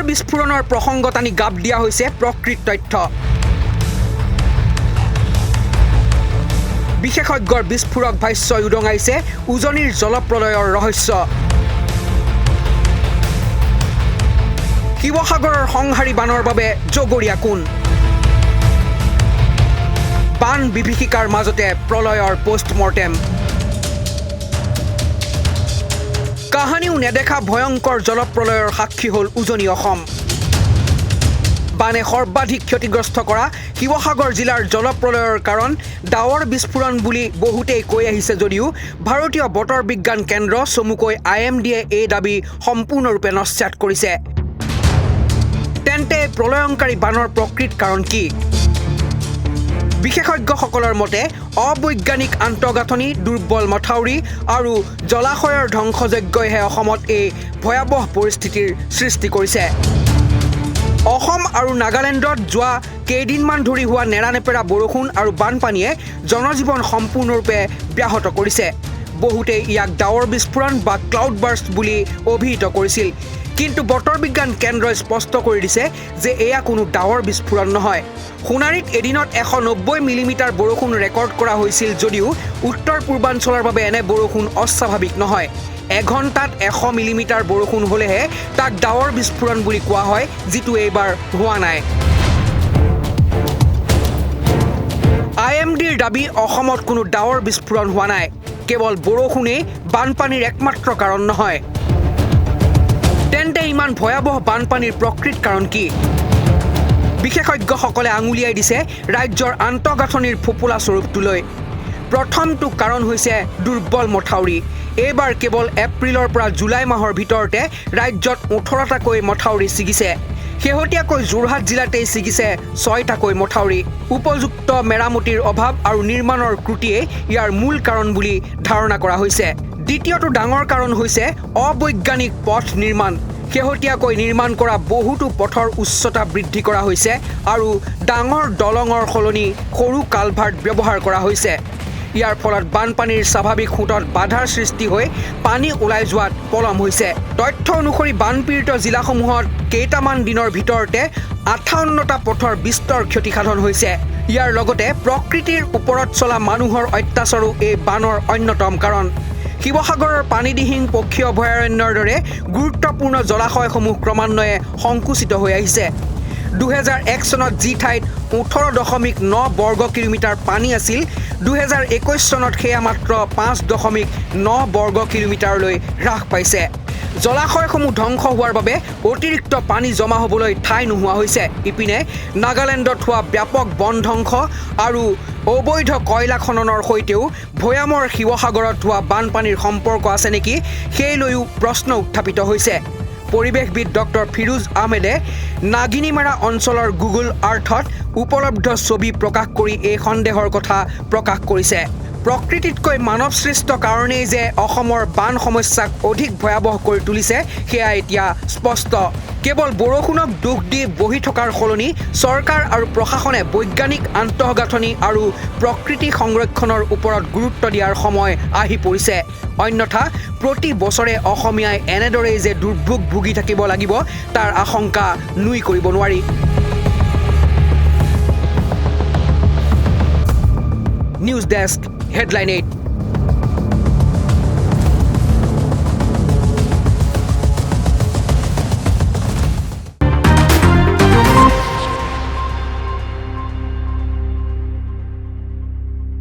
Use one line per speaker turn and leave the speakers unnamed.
বিস্ফোৰণৰ প্ৰসংগত আনি গাপ দিয়া হৈছে প্ৰকৃত তথ্য। বিশেষজ্ঞৰ বিস্ফোৰক ভাষ্যই উদঙাইছে উজনিৰ জলপ্ৰলয়ৰ ৰহস্য। শিৱসাগৰৰ সংহাৰী বানৰ বাবে জগৰীয়া কোন? বান বিভীষিকাৰ মাজতে প্ৰলয়ৰ পোষ্টমৰ্টেম। কাহানিও নেদেখা ভয়ংকৰ জলপ্ৰলয়ৰ সাক্ষী হ'ল উজনি অসম। বানে সৰ্বাধিক ক্ষতিগ্ৰস্ত কৰা শিৱসাগৰ জিলাৰ জলপ্ৰলয়ৰ কাৰণ ডাৱৰ বিস্ফোৰণ বুলি বহুতেই কৈ আহিছে যদিও ভাৰতীয় বতৰ বিজ্ঞান কেন্দ্ৰ চমুকৈ IMDয়ে এই দাবী সম্পূৰ্ণৰূপে নস্যাৎ কৰিছে। তেন্তে প্ৰলয়ংকাৰী বানৰ প্ৰকৃত কাৰণ কি? বিশেষজ্ঞসকলৰ মতে অবৈজ্ঞানিক আন্তঃগাঁথনি, দুৰ্বল মথাউৰি আৰু জলাশয়ৰ ধ্বংসযজ্ঞইহে অসমত এই ভয়াৱহ পৰিস্থিতিৰ সৃষ্টি কৰিছে। অসম আৰু নাগালেণ্ডত যোৱা কেইদিনমান ধৰি হোৱা নেৰানেপেৰা বৰষুণ আৰু বানপানীয়ে জনজীৱন সম্পূৰ্ণৰূপে ব্যাহত কৰিছে। বহুতেই ইয়াক ডাৱৰ বিস্ফোৰণ বা ক্লাউড বাৰ্ষ্ট বুলি অভিহিত কৰিছিল। কিন্তু বতৰ বিজ্ঞান কেন্দ্ৰই স্পষ্ট কৰি দিছে যে এয়া কোনো ডাৱৰ বিস্ফোৰণ নহয়। সোণাৰীত এদিনত 190 মিলিমিটাৰ বৰষুণ ৰেকৰ্ড কৰা হৈছিল যদিও উত্তৰ পূৰ্বাঞ্চলৰ বাবে এনে বৰষুণ অস্বাভাৱিক নহয়। এঘণ্টাত 100 মিলিমিটাৰ বৰষুণ হ'লেহে তাক ডাৱৰ বিস্ফোৰণ বুলি কোৱা হয়, যিটো এইবাৰ হোৱা নাই। IMDৰ দাবী অসমত কোনো ডাৱৰ বিস্ফোৰণ হোৱা নাই। কেৱল বৰষুণেই বানপানীৰ একমাত্ৰ কাৰণ নহয়। তেন্তে ইমান ভয়াৱহ বানপানীৰ প্ৰকৃত কাৰণ কি? বিশেষজ্ঞসকলে আঙুলিয়াই দিছে ৰাজ্যৰ আন্তঃগাঁথনিৰ ফোপোলা স্বৰূপটোলৈ। প্ৰথমটো কাৰণ হৈছে দুৰ্বল মথাউৰি। এইবাৰ কেৱল এপ্ৰিলৰ পৰা জুলাই মাহৰ ভিতৰতে ৰাজ্যত 18টাকৈ মথাউৰি ছিগিছে। শেহতীয়াকৈ যোৰহাট জিলাতেই ছিগিছে 6টাকৈ মথাউৰি। উপযুক্ত মেৰামতিৰ অভাৱ আৰু নিৰ্মাণৰ ত্ৰুটিয়ে ইয়াৰ মূল কাৰণ বুলি ধাৰণা কৰা হৈছে। দ্বিতীয়টো ডাঙৰ কাৰণ হৈছে অবৈজ্ঞানিক পথ নিৰ্মাণ। শেহতীয়াকৈ নিৰ্মাণ কৰা বহুতো পথৰ উচ্চতা বৃদ্ধি কৰা হৈছে আৰু ডাঙৰ দলঙৰ সলনি সৰু কালভাৰ্ট ব্যৱহাৰ কৰা হৈছে। ইয়াৰ ফলত বানপানীৰ স্বাভাৱিক সোঁতত বাধাৰ সৃষ্টি হৈ পানী ওলাই যোৱাত পলম হৈছে। তথ্য অনুসৰি বানপীড়িত জিলাসমূহত কেইটামান দিনৰ ভিতৰতে 58টা পথৰ বিস্তৰ ক্ষতিসাধন হৈছে। ইয়াৰ লগতে প্ৰকৃতিৰ ওপৰত চলা মানুহৰ অত্যাচাৰো এই বানৰ অন্যতম কাৰণ। শিৱসাগৰৰ পানীদিহিং পক্ষী অভয়াৰণ্যৰ দৰে গুৰুত্বপূৰ্ণ জলাশয়সমূহ ক্ৰমান্বয়ে সংকুচিত হৈ আহিছে। 2001 চনত যি ঠাইত 18.9 বৰ্গ কিলোমিটাৰ পানী আছিল, 2021 চনত সেয়া মাত্ৰ 5.9 বৰ্গ কিলোমিটাৰলৈ হ্ৰাস পাইছে। জলাশয়সমূহ ধ্বংস হোৱাৰ বাবে অতিৰিক্ত পানী জমা হ'বলৈ ঠাই নোহোৱা হৈছে। ইপিনে নাগালেণ্ডত হোৱা ব্যাপক বন ধ্বংস আৰু অবৈধ কয়লা খননৰ সৈতেও ভৈয়ামৰ শিৱসাগৰত হোৱা বানপানীৰ সম্পৰ্ক আছে নেকি, সেই লৈও প্ৰশ্ন উত্থাপিত হৈছে। পৰিৱেশবিদ ডক্টৰ ফিৰোজ আহমেদে নাগিনীমাৰা অঞ্চলৰ গুগল আৰ্থত উপলব্ধ ছবি প্ৰকাশ কৰি এই সন্দেহৰ কথা প্ৰকাশ কৰিছে। প্ৰকৃতিতকৈ মানৱসৃষ্ট কাৰণেই যে অসমৰ বান সমস্যাক অধিক ভয়াৱহ কৰি তুলিছে সেয়া এতিয়া স্পষ্ট। কেৱল বৰষুণক দোষ দি বহি থকাৰ সলনি চৰকাৰ আৰু প্ৰশাসনে বৈজ্ঞানিক আন্তঃগাঁথনি আৰু প্ৰকৃতি সংৰক্ষণৰ ওপৰত গুৰুত্ব দিয়াৰ সময় আহি পৰিছে। অন্যথা প্ৰতি বছৰে অসমীয়াই এনেদৰেই যে দুৰ্ভোগ ভুগি থাকিব লাগিব তাৰ আশংকা নুই কৰিব নোৱাৰি। News desk, headline 8।